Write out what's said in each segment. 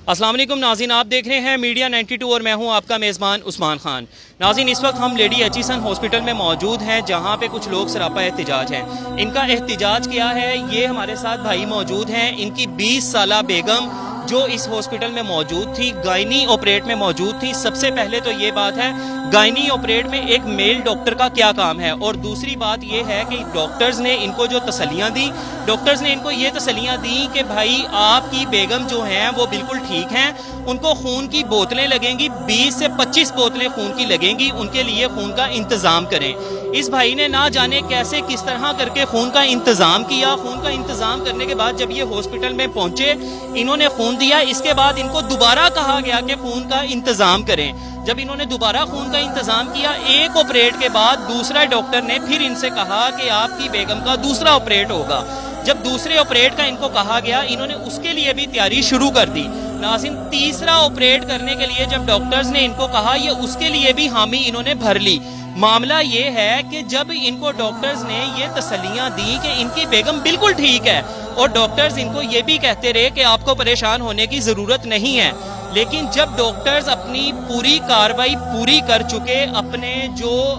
अस्सलाम वालेकुम नाज़रीन, आप देख रहे हैं मीडिया 92 और मैं हूं आपका मेज़बान उस्मान खान। नाज़रीन, इस वक्त हम लेडी एचिसन हॉस्पिटल में मौजूद हैं जहां पे कुछ लोग सरापा एहतिजाज हैं। इनका एहतिजाज क्या है, ये हमारे साथ भाई मौजूद हैं। इनकी 20 साला बेगम जो इस हॉस्पिटल में मौजूद थी, गायनी ऑपरेट में मौजूद थी। सबसे पहले तो ये बात है, गायनी ऑपरेट में एक मेल डॉक्टर का क्या काम है, और दूसरी बात ये है कि डॉक्टर्स ने इनको जो तसल्लियाँ दी, डॉक्टर्स ने इनको ये तसल्लियाँ दी कि भाई आपकी बेगम जो हैं वो बिल्कुल ठीक हैं, उनको खून की बोतलें लगेंगी, 20 से 25 बोतलें खून की लगेंगी, उनके लिए खून का इंतज़ाम करें। इस भाई ने ना जाने कैसे किस तरह करके खून का इंतज़ाम किया। खून का इंतज़ाम करने के बाद जब ये हॉस्पिटल में पहुंचे, इन्होंने खून दिया। इसके बाद इनको दोबारा कहा गया कि खून का इंतज़ाम करें। जब इन्होंने दोबारा खून का इंतज़ाम किया, एक ऑपरेट के बाद दूसरा डॉक्टर ने फिर इनसे कहा कि आपकी बेगम का दूसरा ऑपरेट होगा। जब दूसरे ऑपरेट का इनको कहा गया, इन्होंने उसके लिए भी तैयारी शुरू कर दी। नाज़रीन, तीसरा ऑपरेट करने के लिए जब डॉक्टर्स ने इनको कहा, ये उसके लिए भी हामी इन्होंने भर ली। मामला ये है कि जब इनको डॉक्टर्स ने ये तसल्लियाँ दी कि इनकी बेगम बिल्कुल ठीक है, और डॉक्टर्स इनको ये भी कहते रहे कि आपको परेशान होने की ज़रूरत नहीं है, लेकिन जब डॉक्टर्स अपनी पूरी कार्रवाई पूरी कर चुके,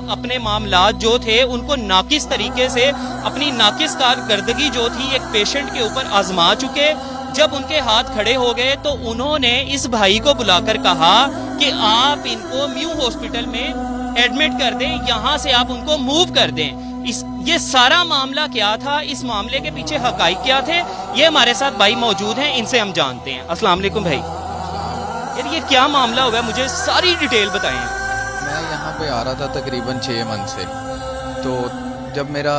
अपने मामलात जो थे उनको नाकिस तरीके से, अपनी नाकिस कारकर्दगी जो थी एक पेशेंट के ऊपर आजमा चुके, जब उनके हाथ खड़े हो गए तो उन्होंने इस भाई को बुलाकर कहा कि आप इनको म्यू हॉस्पिटल में एडमिट कर दें, यहाँ से आप उनको मूव कर दें। ये सारा मामला क्या था, इस मामले के पीछे हकाइक क्या थे, ये हमारे साथ भाई मौजूद हैं, इनसे हम जानते हैं। अस्सलाम वालेकुम भाई। यार ये क्या मामला हुआ, मुझे सारी डिटेल बताएं। मैं यहाँ पे आ रहा था तकरीबन 6 मंथ से, तो जब मेरा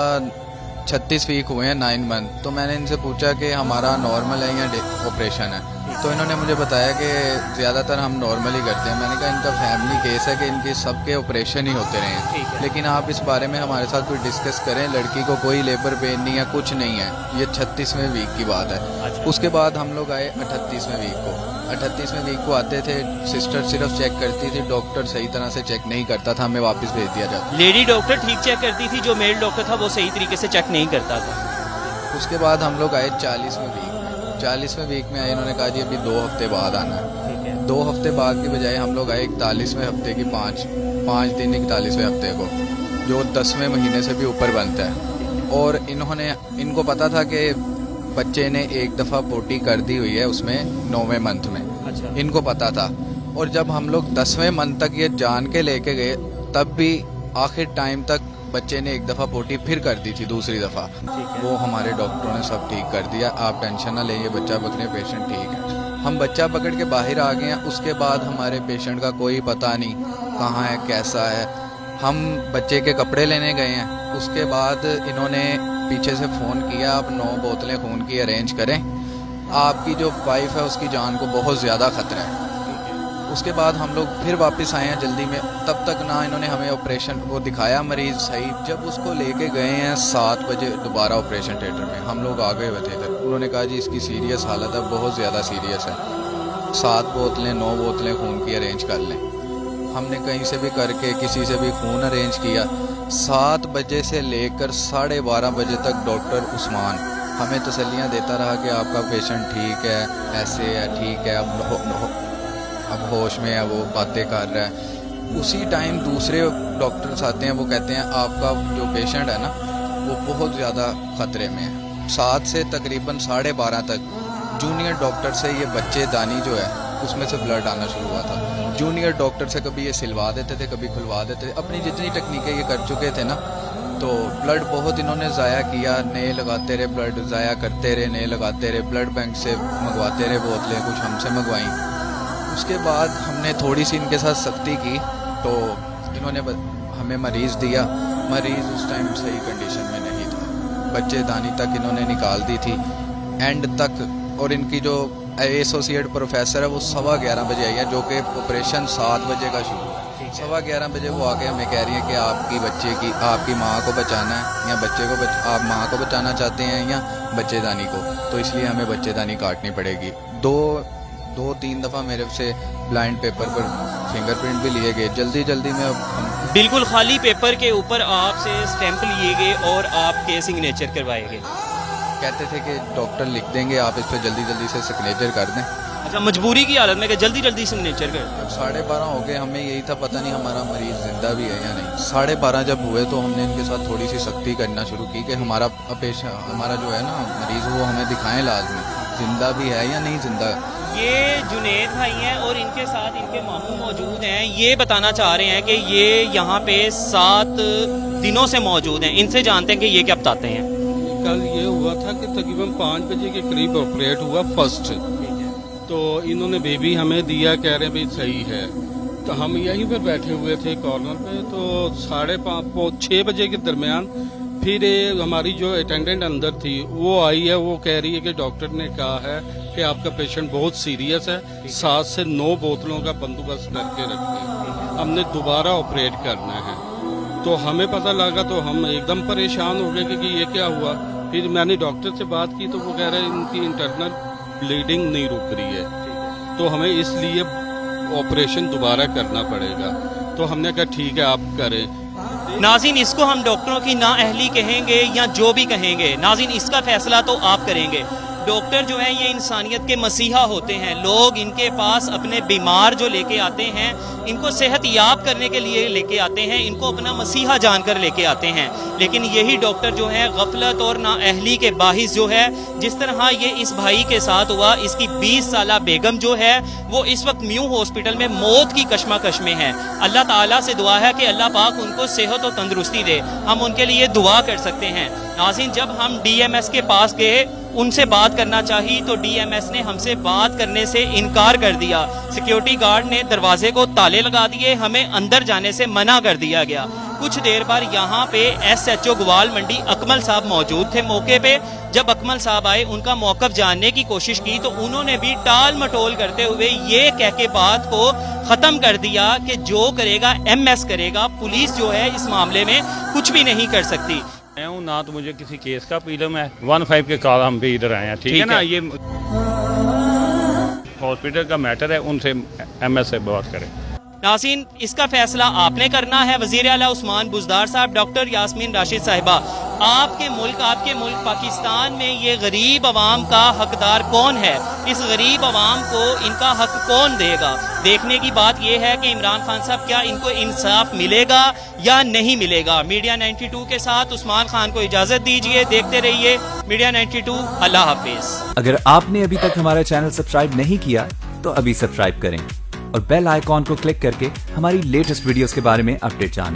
36 वीक हुए हैं 9 मंथ, तो मैंने इनसे पूछा कि हमारा नॉर्मल है या ऑपरेशन है, तो इन्होंने मुझे बताया कि ज़्यादातर हम नॉर्मल ही करते हैं। मैंने कहा इनका फैमिली केस है कि इनके सबके ऑपरेशन ही होते रहे हैं, लेकिन आप इस बारे में हमारे साथ कोई डिस्कस करें। लड़की को कोई लेबर पेन नहीं है, कुछ नहीं है, ये 36वें वीक की बात है। अच्छा। उसके बाद हम लोग आए 38वें वीक को। 38वें वीक को आते थे, सिस्टर सिर्फ चेक करती थी, डॉक्टर सही तरह से चेक नहीं करता था, हमें वापस भेज दिया जाता। लेडी डॉक्टर ठीक चेक करती थी, जो मेल डॉक्टर था वो सही तरीके से चेक नहीं करता था। उसके बाद हम लोग आए 40वें वीक में। 40वें वीक में आए, इन्होंने कहा जी अभी 2 हफ्ते बाद आना है। 2 हफ्ते बाद की बजाय हम लोग आए 41वें हफ्ते की 5 दिन 41वें हफ्ते को, जो 10वें महीने से भी ऊपर बनता है। और इनको पता था कि बच्चे ने एक दफ़ा पोटी कर दी हुई है उसमें 9वें मंथ में। अच्छा। इनको पता था। और जब हम लोग 10वें मंथ तक ये जान के लेके गए, तब भी आखिर टाइम तक बच्चे ने एक दफ़ा पोटी फिर कर दी थी, दूसरी दफ़ा। वो हमारे डॉक्टरों ने सब ठीक कर दिया, आप टेंशन ना लें, ये बच्चा पकड़े, पेशेंट ठीक है। हम बच्चा पकड़ के बाहर आ गए हैं। उसके बाद हमारे पेशेंट का कोई पता नहीं कहाँ है, कैसा है। हम बच्चे के कपड़े लेने गए हैं, उसके बाद इन्होंने पीछे से फ़ोन किया, आप 9 बोतलें खून की अरेंज करें, आपकी जो वाइफ है उसकी जान को बहुत ज़्यादा ख़तरा है। उसके बाद हम लोग फिर वापस आए हैं जल्दी में, तब तक ना इन्होंने हमें ऑपरेशन वो दिखाया मरीज़ सही। जब उसको लेके गए हैं 7 बजे दोबारा ऑपरेशन थिएटर में, हम लोग आ गए हुए थे इधर। उन्होंने कहा जी इसकी सीरियस हालत है, बहुत ज़्यादा सीरियस है, 7 बोतलें 9 बोतलें खून की अरेंज कर लें। हमने कहीं से भी करके किसी से भी खून अरेंज किया। 7 बजे से लेकर 12:30 बजे तक डॉक्टर उस्मान हमें तसल्लियाँ देता रहा कि आपका पेशेंट ठीक है, ऐसे है, ठीक है, अब होश में है, वो बातें कर रहा है। उसी टाइम दूसरे डॉक्टर्स आते हैं, वो कहते हैं आपका जो पेशेंट है ना वो बहुत ज़्यादा ख़तरे में है। 7 से तकरीबन 12:30 तक जूनियर डॉक्टर से ये बच्चे दानी जो है उसमें से ब्लड आना शुरू हुआ था। जूनियर डॉक्टर से कभी ये सिलवा देते थे, कभी खुलवा देते थे, अपनी जितनी टेक्निकें ये कर चुके थे ना, तो ब्लड बहुत इन्होंने ज़ाया किया, नए लगाते रहे, ब्लड ज़ाया करते रहे, नए लगाते रहे, ब्लड बैंक से मंगवाते रहे बोतलें, कुछ हमसे मंगवाई। उसके बाद हमने थोड़ी सी इनके साथ सख्ती की, तो इन्होंने हमें मरीज़ दिया। मरीज़ उस टाइम सही कंडीशन में नहीं था, बच्चे दानी तक इन्होंने निकाल दी थी एंड तक। और इनकी जो एसोसिएट प्रोफेसर है वो 11:15 बजे आई है, जो कि ऑपरेशन 7 बजे का शुरू हुआ। 11:15 बजे वो आके हमें कह रही है कि आपकी बच्चे की, आपकी माँ को बचाना है, या बच्चे को आप माँ को बचाना चाहते हैं या बच्चेदानी को, तो इसलिए हमें बच्चेदानी काटनी पड़ेगी। 2-3 दफ़ा मेरे से ब्लाइंड पेपर पर फिंगरप्रिंट भी लिए गए। जल्दी में बिल्कुल खाली पेपर के ऊपर आपसे स्टैंप लिए गए और आपके सिग्नेचर करवाए गए। कहते थे कि डॉक्टर लिख देंगे, आप इस पर जल्दी से सिग्नेचर कर दें। अच्छा, मजबूरी की हालत में कि जल्दी जल्दी सिग्नेचर कर। 12:30 हो गए, हमें यही था पता नहीं हमारा मरीज जिंदा भी है या नहीं। 12:30 जब हुए तो हमने इनके साथ थोड़ी सी सख्ती करना शुरू की कि हमारा जो है ना मरीज वो हमें दिखाएं लाजमी, जिंदा भी है या नहीं जिंदा। ये जुनेद भाई हैं और इनके साथ इनके मामू मौजूद हैं। ये बताना चाह रहे हैं कि ये यहाँ पे 7 दिनों से मौजूद हैं। इनसे जानते हैं कि ये क्या बताते हैं। कल ये हुआ था कि तकरीबन 5 बजे के करीब ऑपरेट हुआ फर्स्ट, तो इन्होंने बेबी हमें दिया, कह रहे हैं भाई सही है। तो हम यहीं पर बैठे हुए थे कॉर्नर पे, तो 6 बजे के दरमियान फिर हमारी जो अटेंडेंट अंदर थी वो आई है, वो कह रही है कि डॉक्टर ने कहा है कि आपका पेशेंट बहुत सीरियस है, 7 से 9 बोतलों का बंदोबस्त करके रखें, हमने दोबारा ऑपरेट करना है। तो हमें पता लगा तो हम एकदम परेशान हो गए कि ये क्या हुआ। फिर मैंने डॉक्टर से बात की तो वो कह रहे हैं इनकी इंटरनल ब्लीडिंग नहीं रुक रही है, तो हमें इसलिए ऑपरेशन दोबारा करना पड़ेगा। तो हमने कहा ठीक है आप करें। नाज़रीन, इसको हम डॉक्टरों की नाअहली कहेंगे या जो भी कहेंगे, नाज़रीन इसका फैसला तो आप करेंगे। डॉक्टर जो है ये इंसानियत के मसीहा होते हैं। लोग इनके पास अपने बीमार जो लेके आते हैं, इनको सेहत याब करने के लिए लेके आते हैं, इनको अपना मसीहा जानकर लेके आते हैं। लेकिन यही डॉक्टर जो है गफलत और नाअहली के बाहिस जो है, जिस तरह ये इस भाई के साथ हुआ, इसकी 20 साला बेगम जो है वो इस वक्त म्यू हॉस्पिटल में मौत की कशमकश में है। अल्लाह ताला से दुआ है कि अल्लाह पाक उनको सेहत और तंदुरुस्ती दे। हम उनके लिए दुआ कर सकते हैं। नाज़रीन, जब हम DMS के पास गए, उनसे बात करना चाहिए तो DMS ने हमसे बात करने से इनकार कर दिया। सिक्योरिटी गार्ड ने दरवाजे को ताले लगा दिए, हमें अंदर जाने से मना कर दिया गया। कुछ देर बाद यहाँ पे SHO ग्वाल मंडी अकमल साहब मौजूद थे मौके पे। जब अकमल साहब आए, उनका मौकफ जानने की कोशिश की तो उन्होंने भी टाल मटोल करते हुए ये कह के बात को खत्म कर दिया कि जो करेगा MS करेगा, पुलिस जो है इस मामले में कुछ भी नहीं कर सकती। मैं हूँ ना, तो मुझे किसी केस का पीलम है। 15 के कॉल हम भी इधर आए हैं, ठीक है ना। ये हॉस्पिटल का मैटर है, उनसे MS से बात करें। नाज़रीन, इसका फैसला आपने करना है। वज़ीर आला उस्मान बुज़दार साहब, डॉक्टर यास्मीन राशिद साहिबा, आपके मुल्क पाकिस्तान में ये गरीब अवाम का हकदार कौन है? इस गरीब अवाम को इनका हक कौन देगा? देखने की बात यह है कि इमरान खान साहब क्या इनको इंसाफ मिलेगा या नहीं मिलेगा। मीडिया 92 के साथ उस्मान खान को इजाजत दीजिए। देखते रहिए मीडिया 92। अल्लाह हाफिज। अगर आपने अभी तक हमारा चैनल सब्सक्राइब नहीं किया तो अभी सब्सक्राइब करें और बेल आइकॉन को क्लिक करके हमारी लेटेस्ट वीडियोस के बारे में अपडेट जानें।